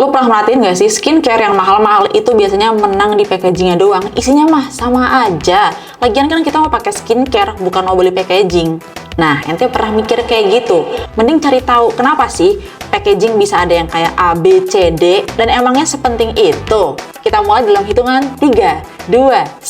Lu pernah merhatiin gak sih, skincare yang mahal-mahal itu biasanya menang di packagingnya doang. Isinya mah sama aja. Lagian kan kita mau pakai skincare, bukan mau beli packaging. Nah, ente pernah mikir kayak gitu? Mending cari tahu kenapa sih packaging bisa ada yang kayak A, B, C, D, dan emangnya sepenting itu? Kita mulai dalam hitungan 3, 2, 1.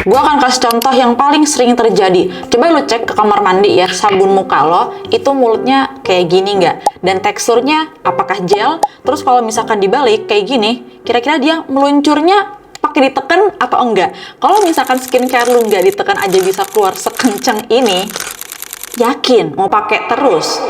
Gua akan kasih contoh yang paling sering terjadi. Coba lu cek ke kamar mandi ya, sabun muka lo, itu mulutnya kayak gini nggak? Dan teksturnya apakah gel? Terus kalau misalkan dibalik kayak gini, kira-kira dia meluncurnya pakai ditekan atau enggak? Kalau misalkan skincare lu nggak ditekan aja bisa keluar sekencang ini, yakin mau pakai terus?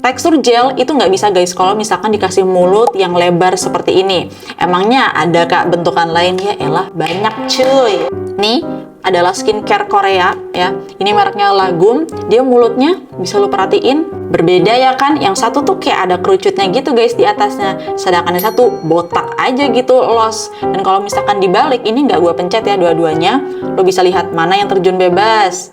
Tekstur gel itu nggak bisa guys kalau misalkan dikasih mulut yang lebar seperti ini. Emangnya ada kak bentukan lain? Ya elah, banyak cuy. Nih adalah skincare Korea ya. Ini mereknya Lagum. Dia mulutnya bisa lu perhatiin berbeda ya kan. Yang satu tuh kayak ada kerucutnya gitu guys di atasnya. Sedangkan yang satu botak aja gitu, los. Dan kalau misalkan dibalik, ini nggak gua pencet ya dua-duanya. Lu bisa lihat mana yang terjun bebas.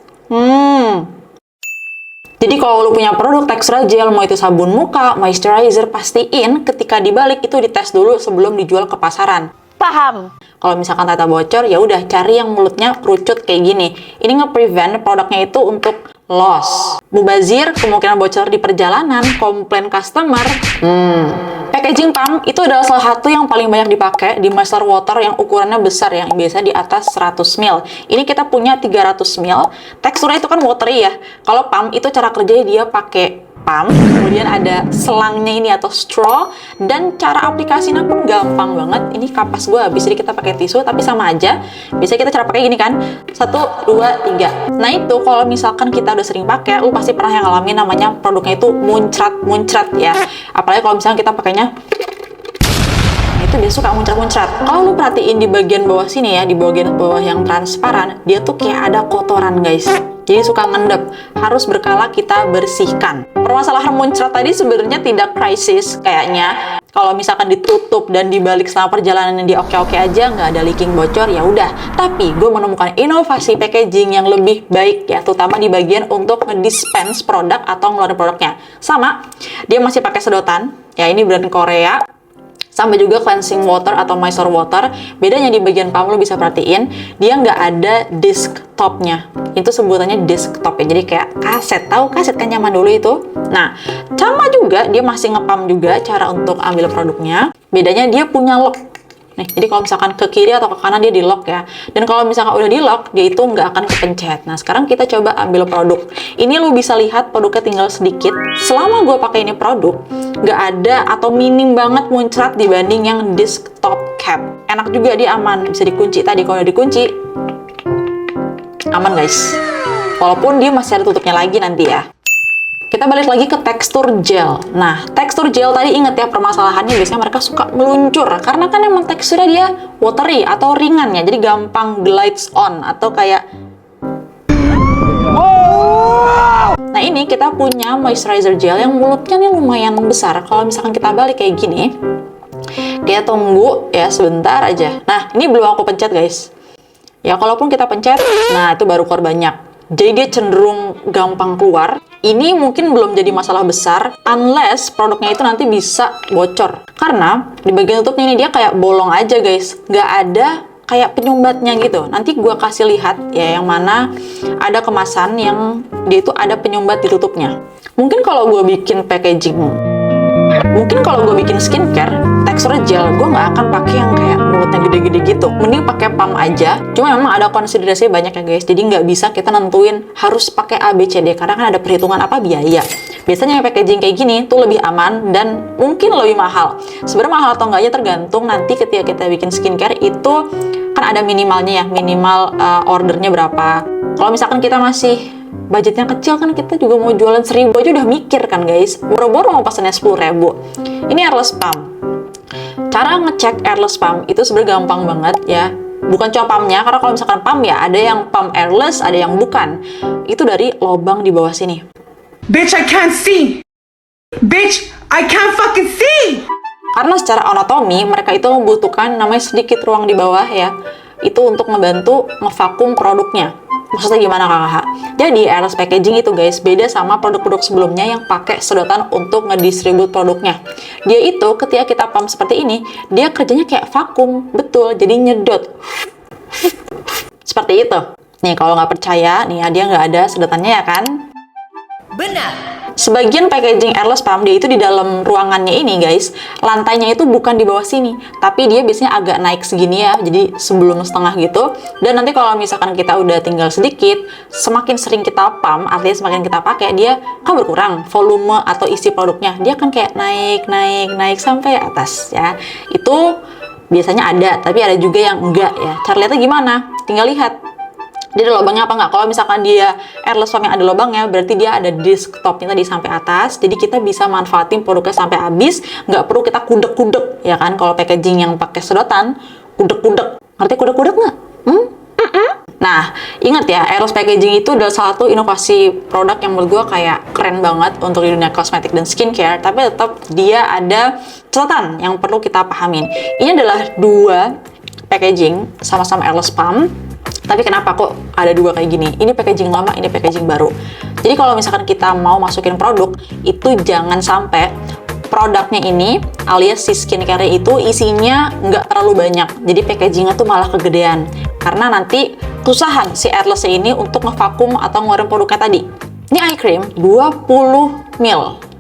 Jadi kalau lu punya produk tekstur gel, mau itu sabun muka, moisturizer, pastiin ketika dibalik itu dites dulu sebelum dijual ke pasaran. Paham? Kalau misalkan tata bocor, ya udah cari yang mulutnya kerucut kayak gini. Ini nge-prevent produknya itu untuk loss. Mubazir, kemungkinan bocor di perjalanan, komplain customer. Packaging pump itu adalah salah satu yang paling banyak dipakai di micellar water yang ukurannya besar, yang biasa di atas 100 ml. Ini kita punya 300 ml. Teksturnya itu kan watery ya. Kalau pump itu cara kerjanya dia pakai pump, kemudian ada selangnya ini atau straw, dan cara aplikasinya pun gampang banget. Ini kapas gue habis, jadi kita pakai tisu, tapi sama aja. Biasanya kita cara pakai gini kan, 1, 2, 3. Nah itu kalau misalkan kita udah sering pakai, lu pasti pernah yang ngalamin namanya produknya itu muncrat ya. Apalagi kalau misalkan kita pakainya itu dia suka muncrat-muncrat. Kalau lu perhatiin di bagian bawah sini ya, di bagian bawah yang transparan, dia tuh kayak ada kotoran guys. Jadi suka ngendep, harus berkala kita bersihkan. Permasalahan muncrat tadi sebenarnya tidak krisis kayaknya. Kalau misalkan ditutup dan dibalik selama perjalanan yang di oke-oke aja, nggak ada leaking bocor, ya udah. Tapi gue menemukan inovasi packaging yang lebih baik ya, terutama di bagian untuk ngedispense produk atau ngeluarin produknya. Sama, dia masih pakai sedotan. Ya ini brand Korea. Sama juga cleansing water atau micellar water. Bedanya di bagian pump lo bisa perhatiin, dia nggak ada desktopnya. Itu sebutannya desktop ya. Jadi kayak kaset. Tahu kaset kan zaman dulu itu? Nah, sama juga dia masih nge-pump juga cara untuk ambil produknya. Bedanya dia punya lock. Nih, jadi kalau misalkan ke kiri atau ke kanan dia di lock ya. Dan kalau misalkan udah di lock, dia itu nggak akan kepencet. Nah, sekarang kita coba ambil produk. Ini lu bisa lihat produknya tinggal sedikit. Selama gue pakai ini produk, nggak ada atau minim banget muncrat dibanding yang desktop cap. Enak juga, dia aman. Bisa dikunci tadi, kalau udah dikunci, aman guys. Walaupun dia masih ada tutupnya lagi nanti ya. Kita balik lagi ke tekstur gel. Nah, tekstur gel tadi inget ya permasalahannya biasanya mereka suka meluncur. Karena kan emang teksturnya dia watery atau ringan ya. Jadi gampang glides on atau kayak... Nah ini kita punya moisturizer gel yang mulutnya nih lumayan besar. Kalau misalkan kita balik kayak gini, kita tunggu ya sebentar aja. Nah, ini belum aku pencet guys. Ya kalaupun kita pencet, nah itu baru keluar banyak. Jadi dia cenderung gampang keluar. Ini mungkin belum jadi masalah besar, unless produknya itu nanti bisa bocor. Karena di bagian tutupnya ini dia kayak bolong aja guys. Nggak ada kayak penyumbatnya gitu. Nanti gua kasih lihat ya yang mana ada kemasan yang dia itu ada penyumbat di tutupnya. Mungkin kalau gua bikin packaging, mungkin kalau gue bikin skincare tekstur gel, gue nggak akan pakai yang kayak mulutnya gede-gede gitu. Mending pakai pump aja. Cuma memang ada konsiderasi banyak ya guys. Jadi nggak bisa kita nentuin harus pakai A, B, C, D karena kan ada perhitungan apa biaya. Biasanya yang packaging kayak gini tuh lebih aman dan mungkin lebih mahal. Sebenarnya mahal atau enggaknya tergantung nanti ketika kita bikin skincare itu kan ada minimalnya ya, minimal ordernya berapa. Kalau misalkan kita masih budgetnya kecil kan kita juga mau jualan 1000 aja udah mikir kan guys. Boro-boro mau pesannya 10.000. Ini airless pump. Cara ngecek airless pump itu sebenarnya gampang banget ya. Bukan cuma pumpnya, karena kalau misalkan pump ya ada yang pump airless, ada yang bukan. Itu dari lubang di bawah sini. Bitch, I can't see. Bitch, I can't fucking see. Karena secara anatomi mereka itu membutuhkan namanya sedikit ruang di bawah ya. Itu untuk ngebantu ngevakum produknya. Maksudnya gimana kakak? Jadi airless packaging itu guys beda sama produk-produk sebelumnya yang pakai sedotan untuk ngedistribut produknya. Dia itu ketika kita pump seperti ini, dia kerjanya kayak vakum, betul. Jadi nyedot seperti itu. Nih kalau nggak percaya, nih dia nggak ada sedotannya ya kan? Benar. Sebagian packaging airless pump dia itu di dalam ruangannya ini guys, lantainya itu bukan di bawah sini, tapi dia biasanya agak naik segini ya, jadi sebelum setengah gitu. Dan nanti kalau misalkan kita udah tinggal sedikit, semakin sering kita pump, artinya semakin kita pakai, dia kan berkurang volume atau isi produknya, dia kan kayak naik sampai atas ya. Itu biasanya ada, tapi ada juga yang enggak ya. Cara lihatnya gimana? Tinggal lihat dia ada lubangnya apa nggak. Kalau misalkan dia airless pump yang ada lubangnya, berarti dia ada disk topnya tadi sampai atas, jadi kita bisa manfaatin produknya sampai habis, nggak perlu kita kudek-kudek ya kan. Kalau packaging yang pakai sedotan, kudek-kudek, ngerti kudek-kudek nggak? Nah, ingat ya, airless packaging itu adalah salah satu inovasi produk yang menurut gue kayak keren banget untuk di dunia kosmetik dan skincare, tapi tetap dia ada catatan yang perlu kita pahamin. Ini adalah dua packaging sama-sama airless pump. Tapi kenapa kok ada dua kayak gini? Ini packaging lama, ini packaging baru. Jadi kalau misalkan kita mau masukin produk, itu jangan sampai produknya ini alias si skincare itu isinya nggak terlalu banyak. Jadi packagingnya tuh malah kegedean. Karena nanti kesusahan si airless ini untuk ngevakum atau ngeluarin produknya tadi. Ini eye cream 20 ml.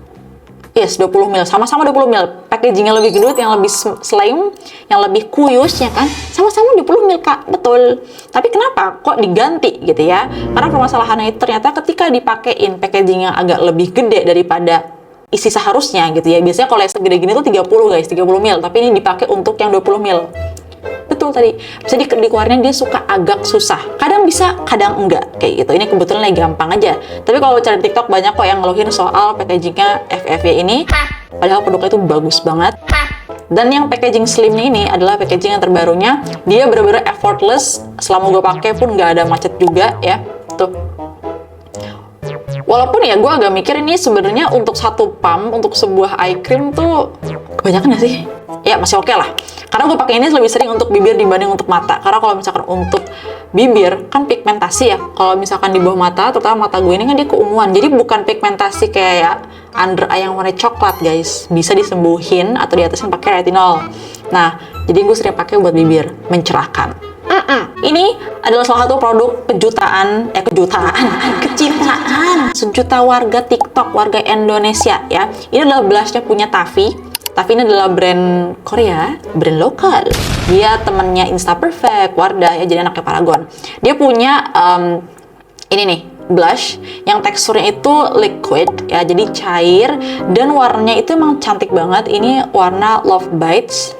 Yes, 20 ml. Sama-sama 20 ml. Packagingnya lebih gendut, yang lebih slim, yang lebih kuyus, ya kan? Sama-sama 20 ml, Kak. Betul. Tapi kenapa kok diganti gitu ya? Karena permasalahannya itu ternyata ketika dipakein packagingnya agak lebih gede daripada isi seharusnya gitu ya. Biasanya kalau yang segede gini tuh 30 guys, 30 ml. Tapi ini dipakai untuk yang 20 ml. Betul tadi. Bisa dikeluarin, dia suka agak susah. Kadang bisa, kadang enggak. Kayak gitu. Ini kebetulan lagi gampang aja. Tapi kalau cari TikTok banyak kok yang ngeluhin soal packagingnya FFV ini. Padahal produknya itu bagus banget. Dan yang packaging slimnya ini adalah packaging yang terbarunya. Dia bener-bener effortless. Selama gue pakai pun nggak ada macet juga ya. Tuh. Walaupun ya gue agak mikir ini sebenarnya untuk satu pump, untuk sebuah eye cream tuh kebanyakan nggak sih? Ya masih oke lah. Karena gue pakai ini lebih sering untuk bibir dibanding untuk mata. Karena kalau misalkan untuk bibir kan pigmentasi ya. Kalau misalkan di bawah mata, terutama mata gue ini kan dia keunguan. Jadi bukan pigmentasi kayak under eye yang warna coklat guys. Bisa disembuhin atau diatasin pakai retinol. Nah, jadi gue sering pakai buat bibir, mencerahkan. Ini adalah salah satu produk kejutaan sejuta warga TikTok, warga Indonesia ya. Ini adalah blushnya punya Taffy. Tapi ini adalah brand Korea, brand lokal. Dia temennya Insta Perfect, Wardah ya, jadi anaknya Paragon. Dia punya ini nih, blush yang teksturnya itu liquid ya, jadi cair dan warnanya itu emang cantik banget. Ini warna Love Bites.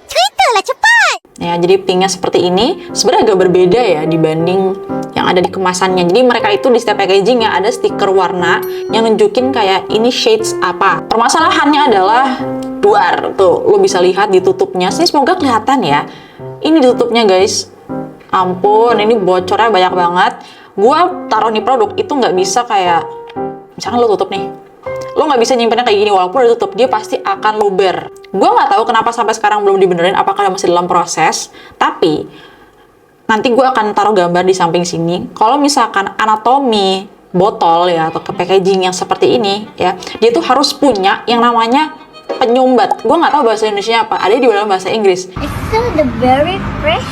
Tweetlah cepat. Ya, jadi pinknya seperti ini. Sebenarnya agak berbeda ya dibanding yang ada di kemasannya. Jadi mereka itu di setiap packagingnya ada stiker warna yang nunjukin kayak ini shades apa. Permasalahannya adalah duar tuh, lo bisa lihat ditutupnya. Sini semoga kelihatan ya. Ini ditutupnya guys. Ampun, ini bocornya banyak banget. Gua taruh nih produk itu nggak bisa kayak, misalkan lo tutup nih, lo nggak bisa nyimpennya kayak gini walaupun udah tutup, dia pasti akan luber. Gue nggak tahu kenapa sampai sekarang belum dibenerin, apakah masih dalam proses. Tapi nanti gue akan taruh gambar di samping sini. Kalau misalkan anatomi botol ya atau ke packaging yang seperti ini ya, dia tuh harus punya yang namanya penyumbat. Gue nggak tahu bahasa Indonesia apa. Ada di dalam bahasa Inggris. It's so the very fresh,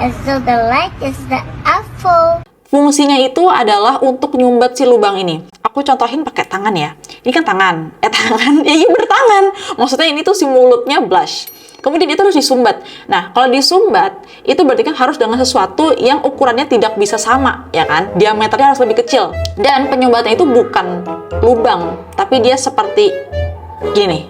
and so the light is the apple. Fungsinya itu adalah untuk nyumbat si lubang ini. Aku contohin pakai tangan ya. Ini kan tangan. Tangan. Ya iya bertangan. Maksudnya ini tuh si mulutnya blush. Kemudian itu harus disumbat. Nah, kalau disumbat, itu berarti kan harus dengan sesuatu yang ukurannya tidak bisa sama, ya kan? Diameternya harus lebih kecil. Dan penyumbatnya itu bukan lubang, tapi dia seperti gini.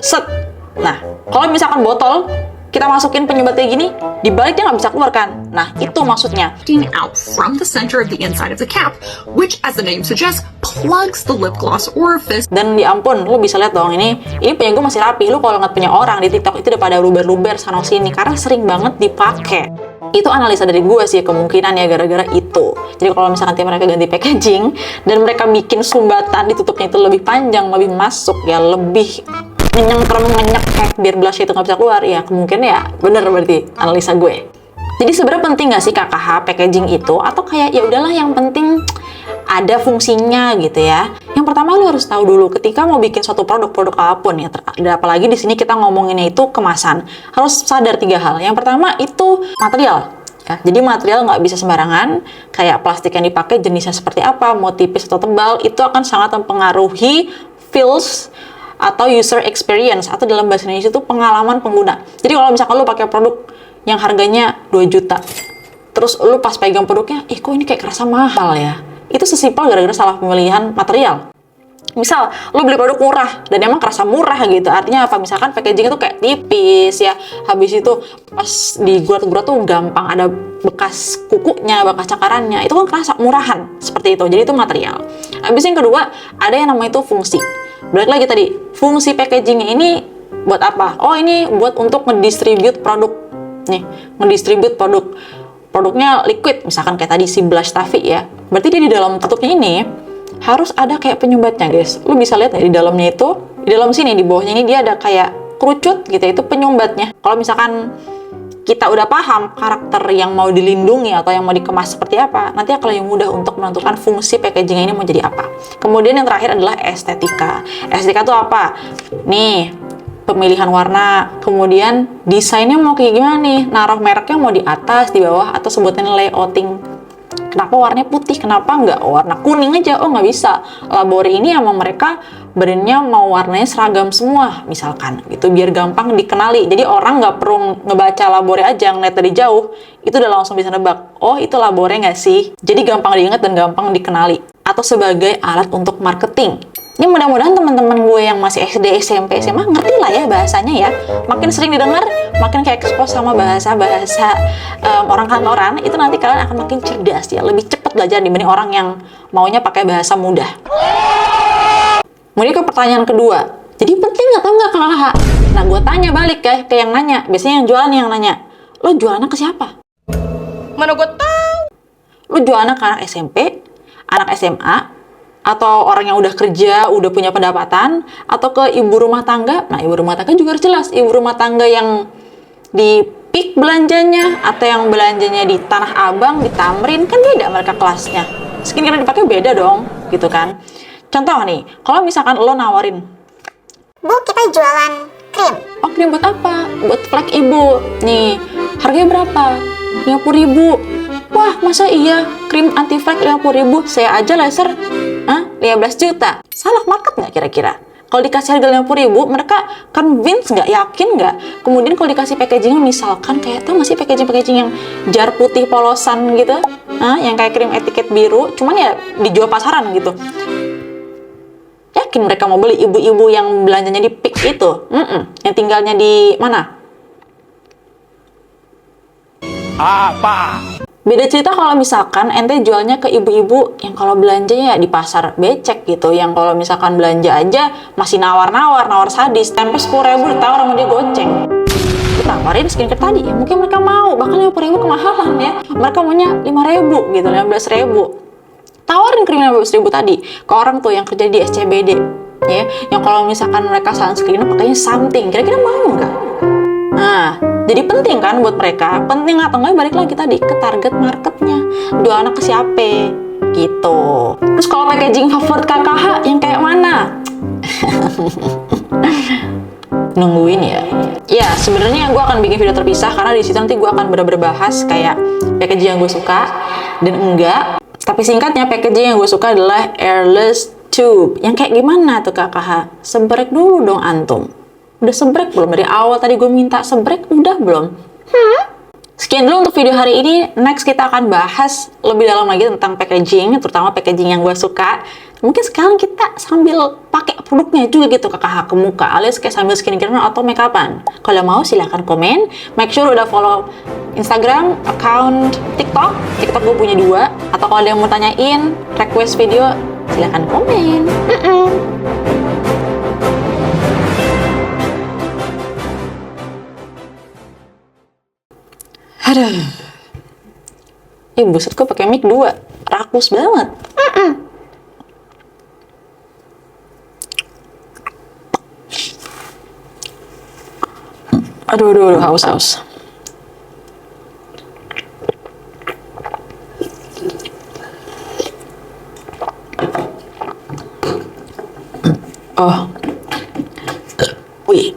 Set. Nah, kalau misalkan botol, kita masukin penyumbat kayak gini, dibalik dia nggak bisa keluar kan? Nah, itu maksudnya. Out from the center of the inside of the cap, which, as the name suggests, plugs the lip gloss orifice. Dan ya ampun, lu bisa lihat dong ini punya gue masih rapi. Lu kalau ngeliat punya orang di TikTok itu udah pada luber-luber sana sini karena sering banget dipakai. Itu analisa dari gue sih, kemungkinan ya gara-gara itu. Jadi kalau misalkan tiap mereka ganti packaging dan mereka bikin sumbatan ditutupnya itu lebih panjang, lebih masuk ya, lebih ngenyek kayak biar blush itu nggak bisa keluar, ya kemungkinan ya bener berarti analisa gue. Jadi sebenarnya penting nggak sih KKH packaging itu, atau kayak ya udahlah yang penting ada fungsinya gitu ya. Yang pertama lu harus tahu dulu ketika mau bikin suatu produk apapun ya, apalagi di sini kita ngomonginnya itu kemasan, harus sadar 3 hal. Yang pertama itu material. Ya, jadi material nggak bisa sembarangan, kayak plastik yang dipakai jenisnya seperti apa, mau tipis atau tebal, itu akan sangat mempengaruhi feels atau user experience, atau dalam bahasa Indonesia itu pengalaman pengguna. Jadi kalau misalkan lu pakai produk yang harganya 2 juta, terus lu pas pegang produknya, kok ini kayak kerasa mahal ya, itu sesimpel gara-gara salah pemilihan material. Misal, lu beli produk murah, dan emang kerasa murah gitu. Artinya apa? Misalkan packaging itu kayak tipis ya, habis itu pas digurat-gurat tuh gampang ada bekas kukunya, bekas cakarannya, itu kan kerasa murahan, seperti itu. Jadi itu material. Habis yang kedua, ada yang namanya itu fungsi. Balik lagi tadi, fungsi packagingnya ini buat apa? Oh, ini buat untuk ngedistribute produk. Nih, ngedistribute produknya liquid, misalkan kayak tadi si blush Taffy ya. Berarti dia di dalam tutupnya ini harus ada kayak penyumbatnya, guys. Lu bisa lihat ya, di dalamnya itu, di dalam sini, di bawahnya ini dia ada kayak kerucut gitu, itu penyumbatnya. Kalau misalkan kita udah paham karakter yang mau dilindungi atau yang mau dikemas seperti apa, nanti akan lebih mudah untuk menentukan fungsi packaging ini mau jadi apa. Kemudian yang terakhir adalah estetika. Estetika itu apa? Nih, pemilihan warna, kemudian desainnya mau kayak gimana nih, naruh mereknya mau di atas, di bawah, atau sebutin layouting. Kenapa warnanya putih? Kenapa nggak warna kuning aja? Oh, nggak bisa. Labori ini emang mereka brandnya mau warnanya seragam semua, misalkan gitu, biar gampang dikenali. Jadi orang nggak perlu ngebaca Labori aja, ngeliat dari jauh, itu udah langsung bisa nebak, oh itu Labori nggak sih? Jadi gampang diingat dan gampang dikenali. Atau sebagai alat untuk marketing. Ini mudah-mudahan teman-teman gue yang masih SD, SMP, SMA ngerti lah ya bahasanya ya. Makin sering didengar, makin kayak expose sama bahasa-bahasa orang kantoran, itu nanti kalian akan makin cerdas ya, lebih cepat belajar dibanding orang yang maunya pakai bahasa mudah. Kemudian ke pertanyaan kedua, jadi penting atau nggak KKH? Nah, gue tanya balik ke yang nanya, biasanya yang jualan yang nanya, lo jualannya ke siapa? Mana gue tahu. Lo jualannya ke anak SMP, anak SMA, atau orang yang udah kerja, udah punya pendapatan, atau ke ibu rumah tangga. Nah, ibu rumah tangga juga harus jelas. Ibu rumah tangga yang di peak belanjanya, atau yang belanjanya di Tanah Abang, di Tamrin, kan beda mereka kelasnya. Skincare yang dipakai beda dong, gitu kan. Contoh nih, kalau misalkan lo nawarin, Bu, kita jualan krim. oh krim buat apa? Buat flek ibu. Nih, harganya berapa? 50.000. Wah, masa iya krim anti flek 50.000? Saya aja laser 15 juta. Salah market nggak kira-kira? Kalau dikasih harga 50.000, mereka convince nggak, yakin nggak? Kemudian kalau dikasih packagingnya misalkan kayak, tau nggak sih packaging yang jar putih polosan gitu? Yang kayak krim etiket biru, cuman ya dijual pasaran gitu. Yakin mereka mau beli ibu-ibu yang belanjanya di peak itu? Yang tinggalnya di mana? Apa? Beda cerita kalau misalkan ente jualnya ke ibu-ibu yang kalau belanjanya ya di pasar becek gitu, yang kalau misalkan belanja aja masih nawar sadis, tempe 10.000 ditawar sama dia goceng. Ditawarin skincare tadi, ya mungkin mereka mau, bahkan 50.000 kemahalan ya, mereka maunya 5.000 gitu, 15.000. Tawarin krim 15.000 tadi ke orang tuh yang kerja di SCBD ya, yang kalau misalkan mereka sunscreen pakainya something, kira-kira mau nggak? Nah, jadi penting kan buat mereka, penting atau nggak, balik lagi tadi ke target marketnya, jualan ke siapa gitu. Terus kalau packaging favorit KKH yang kayak mana? Nungguin ya. Ya, sebenarnya gue akan bikin video terpisah karena di situ nanti gue akan bener-bener bahas kayak packaging yang gue suka dan enggak. Tapi singkatnya, packaging yang gue suka adalah airless tube. Yang kayak gimana tuh KKH? Sebrek dulu dong antum. Udah sebrek belum? Dari awal tadi gue minta sebrek, udah belum? Sekian dulu untuk video hari ini. Next kita akan bahas lebih dalam lagi tentang packaging, terutama packaging yang gue suka. Mungkin sekarang kita sambil pakai produknya juga gitu KKH ke muka, alias kayak sambil skincare atau make upan. Kalau mau silahkan komen. Make sure udah follow Instagram, account TikTok. TikTok gue punya 2. Atau kalau ada yang mau tanyain, request video, silahkan komen. Aduh. Buset, kok pakai mic 2. Rakus banget. Aduh, haus. Oh. Wih.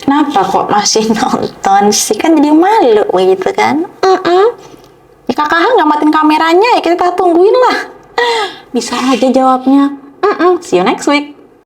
Kenapa kok masih nonton sih? Kan jadi malu gitu kan? Ya kakak nggak matiin kameranya ya, kita tungguin lah. Bisa aja jawabnya. See you next week.